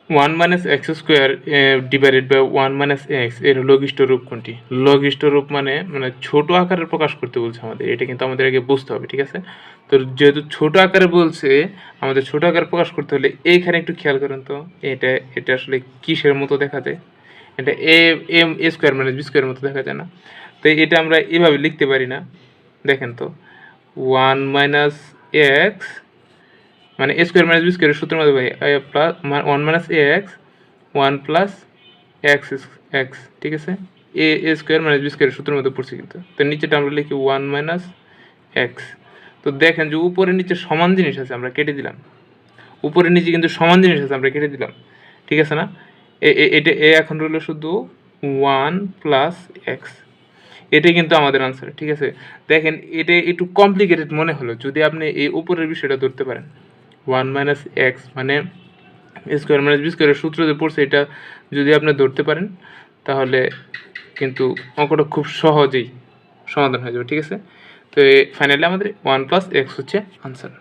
One minus x square divided by one minus x এর লঘিষ্ঠ রূপ কোনটি? লঘিষ্ঠ রূপ মানে ছোট আকারে প্রকাশ করতে বলছে আমাদের, এটা কিন্তু আমাদের আগে বুঝতে হবে, ঠিক আছে? তো যেহেতু ছোট আকারে বলছে আমাদের ছোট আকারে প্রকাশ করতে হলে এইখানে একটু খেয়াল করেন তো, এটা এটা আসলে কিসের মতো দেখা যায়? এটা M A square minus B স্কোয়ারের মতো দেখা যায় না? তো এটা আমরা এভাবে লিখতে পারি না। দেখেন তো, ওয়ান মাইনাস এক্স মানে এ স্কোয়ার মাইনাস বি স্কোয়ারের সূত্রের মধ্যে ভাই plus one minus A x one plus x x, ঠিক আছে? এ স্কোয়ার মাইনাস বি স্কোয়ারের সূত্রের মধ্যে পড়ছে কিন্তু। তো নিচেটা আমরা লিখি ওয়ান মাইনাস এক্স। তো দেখেন যে উপরে নিচে সমান জিনিস আছে, আমরা কেটে দিলাম। উপরে নিচে কিন্তু সমান জিনিস আছে, আমরা কেটে দিলাম, ঠিক আছে না? এটা এ এখন রইল শুধু ওয়ান প্লাস এক্স। এটাই কিন্তু আমাদের আনসার, ঠিক আছে? দেখেন এটা একটু কমপ্লিকেটেড মনে হলো যদি আপনি এই উপরের বিষয়টা ধরতে পারেন। ওয়ান মাইনাস এক্স মানে স্কোয়ার মাইনাস বি স্কোয়ারের সূত্র যে পড়ছে, এটা যদি আপনি ধরতে পারেন তাহলে কিন্তু অঙ্কটা খুব সহজেই সমাধান হয়ে যাবে, ঠিক আছে? তো ফাইনালি আমাদের ওয়ান প্লাস এক্স হচ্ছে আনসার।